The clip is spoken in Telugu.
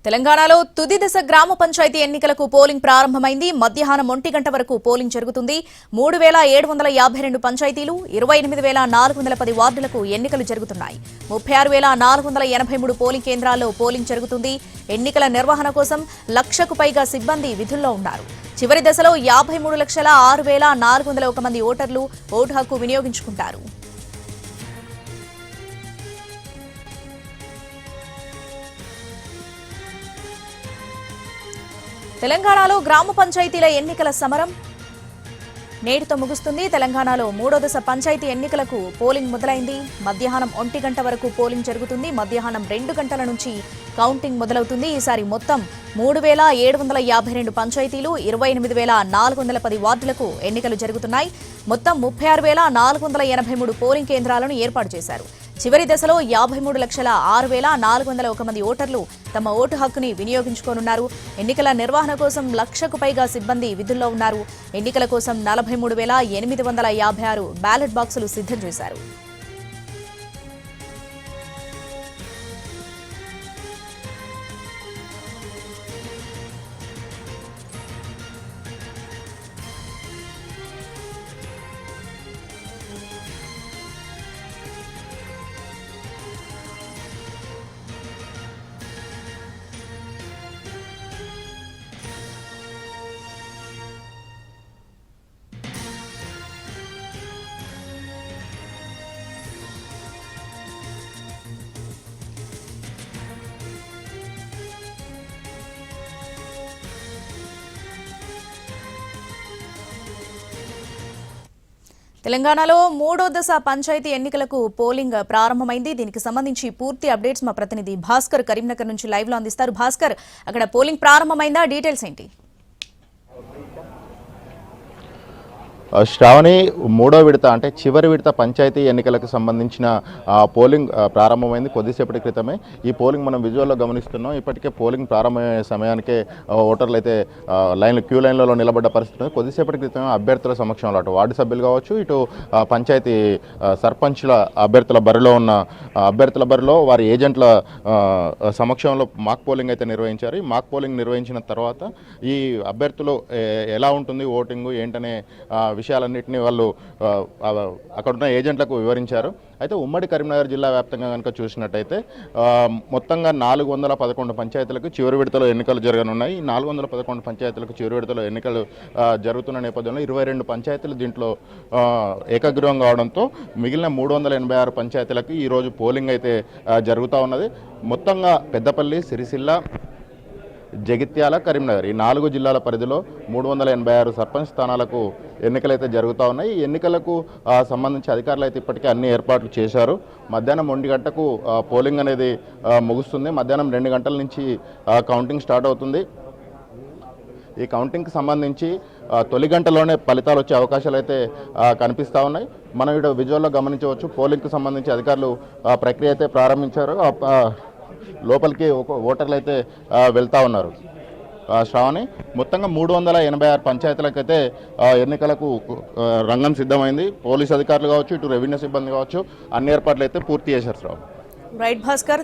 తెలంగాణలో తుది దశ గ్రామ పంచాయతీ ఎన్నికలకు పోలింగ్ ప్రారంభమైంది. మధ్యాహ్నం 1 గంట వరకు పోలింగ్ జరుగుతుంది. 3752 పంచాయతీలు, 28410 వార్డులకు ఎన్నికలు జరుగుతున్నాయి. 36483 పోలింగ్ కేంద్రాల్లో పోలింగ్ జరుగుతుంది. ఎన్నికల నిర్వహణ కోసం 1,00,000కు పైగా సిబ్బంది విధుల్లో ఉన్నారు. చివరి దశలో 53,06,401 మంది ఓటర్లు ఓటు హక్కు వినియోగించుకుంటారు. తెలంగాణలో గ్రామ పంచాయతీల ఎన్నికల సమరం నేటితో ముగుస్తుంది. తెలంగాణలో మూడో దశ పంచాయతీ ఎన్నికలకు పోలింగ్ మొదలైంది. మధ్యాహ్నం 1 గంట వరకు పోలింగ్ జరుగుతుంది. మధ్యాహ్నం 2 గంటల నుంచి కౌంటింగ్ మొదలవుతుంది. ఈసారి మొత్తం 3752 పంచాయతీలు, 28410 వార్డులకు ఎన్నికలు జరుగుతున్నాయి. మొత్తం 36,483 పోలింగ్ కేంద్రాలను ఏర్పాటు చేశారు. చివరి దశలో 53,06,401 మంది ఓటర్లు తమ ఓటు హక్కుని వినియోగించుకోనున్నారు. ఎన్నికల నిర్వహణ కోసం 1,00,000కు పైగా సిబ్బంది విధుల్లో ఉన్నారు. ఎన్నికల కోసం 43,856 బ్యాలెట్ బాక్సులు సిద్ధం చేశారు. తెలంగాణలో మూడో దశ పంచాయతీ ఎన్నికలకు పోలింగ్ ప్రారంభమైంది. దీనికి సంబంధించి పూర్తి అప్డేట్స్ మా ప్రతినిధి భాస్కర్ కరీంనగర్ నుంచి లైవ్ లో అందిస్తారు. భాస్కర్, అక్కడ పోలింగ్ ప్రారంభమైందా? డీటెయిల్స్ ఏంటి? శ్రావణి, మూడో విడత అంటే చివరి విడత పంచాయతీ ఎన్నికలకు సంబంధించిన పోలింగ్ ప్రారంభమైంది కొద్దిసేపటి క్రితమే. ఈ పోలింగ్ మనం విజువల్లో గమనిస్తున్నాం. ఇప్పటికే పోలింగ్ ప్రారంభమయ్యే సమయానికే ఓటర్లు అయితే క్యూ లైన్లలో నిలబడ్డ పరిస్థితి ఉంది. కొద్దిసేపటి క్రితమే అభ్యర్థుల సమక్షంలో అటు వార్డు సభ్యులు కావచ్చు, ఇటు పంచాయతీ సర్పంచ్ల అభ్యర్థుల బరిలో వారి ఏజెంట్ల సమక్షంలో మాక్ పోలింగ్ అయితే నిర్వహించారు. ఈ మాక్ పోలింగ్ నిర్వహించిన తర్వాత ఈ అభ్యర్థులు ఎలా ఉంటుంది ఓటింగ్ ఏంటనే విషయాలన్నింటినీ వాళ్ళు అక్కడున్న ఏజెంట్లకు వివరించారు. అయితే ఉమ్మడి కరీంనగర్ జిల్లా వ్యాప్తంగా కనుక చూసినట్టయితే మొత్తంగా 411 పంచాయతీలకు చివరి విడతలో ఎన్నికలు జరగనున్నాయి. 411 పంచాయతీలకు చివరి విడతలో ఎన్నికలు జరుగుతున్న నేపథ్యంలో 22 పంచాయతీలు దీంట్లో ఏకగ్రీవం కావడంతో మిగిలిన 386 పంచాయతీలకు ఈరోజు పోలింగ్ అయితే జరుగుతూ ఉన్నది. మొత్తంగా పెద్దపల్లి, సిరిసిల్ల, జగిత్యాల, కరీంనగర్ ఈ 4 జిల్లాల పరిధిలో 386 సర్పంచ్ స్థానాలకు ఎన్నికలైతే జరుగుతూ ఉన్నాయి. ఈ ఎన్నికలకు సంబంధించి అధికారులు అయితే ఇప్పటికే అన్ని ఏర్పాట్లు చేశారు. మధ్యాహ్నం 1 గంటకు పోలింగ్ అనేది ముగుస్తుంది. మధ్యాహ్నం 2 గంటల నుంచి కౌంటింగ్ స్టార్ట్ అవుతుంది. ఈ కౌంటింగ్కి సంబంధించి తొలి గంటలోనే ఫలితాలు వచ్చే అవకాశాలు అయితే కనిపిస్తూ ఉన్నాయి. మనం ఇక్కడ విజువల్లో గమనించవచ్చు. పోలింగ్కి సంబంధించి అధికారులు ప్రక్రియ అయితే ప్రారంభించారు. లోపలికి ఓటర్లు అయితే వెళ్తూ ఉన్నారు. శ్రావణి, మొత్తంగా 386 పంచాయతీలకైతే ఎన్నికలకు రంగం సిద్ధమైంది. పోలీసు అధికారులు కావచ్చు, ఇటు రెవెన్యూ సిబ్బంది కావచ్చు, అన్ని ఏర్పాట్లు అయితే పూర్తి చేశారు. శ్రావణి. రైట్ భాస్కర్.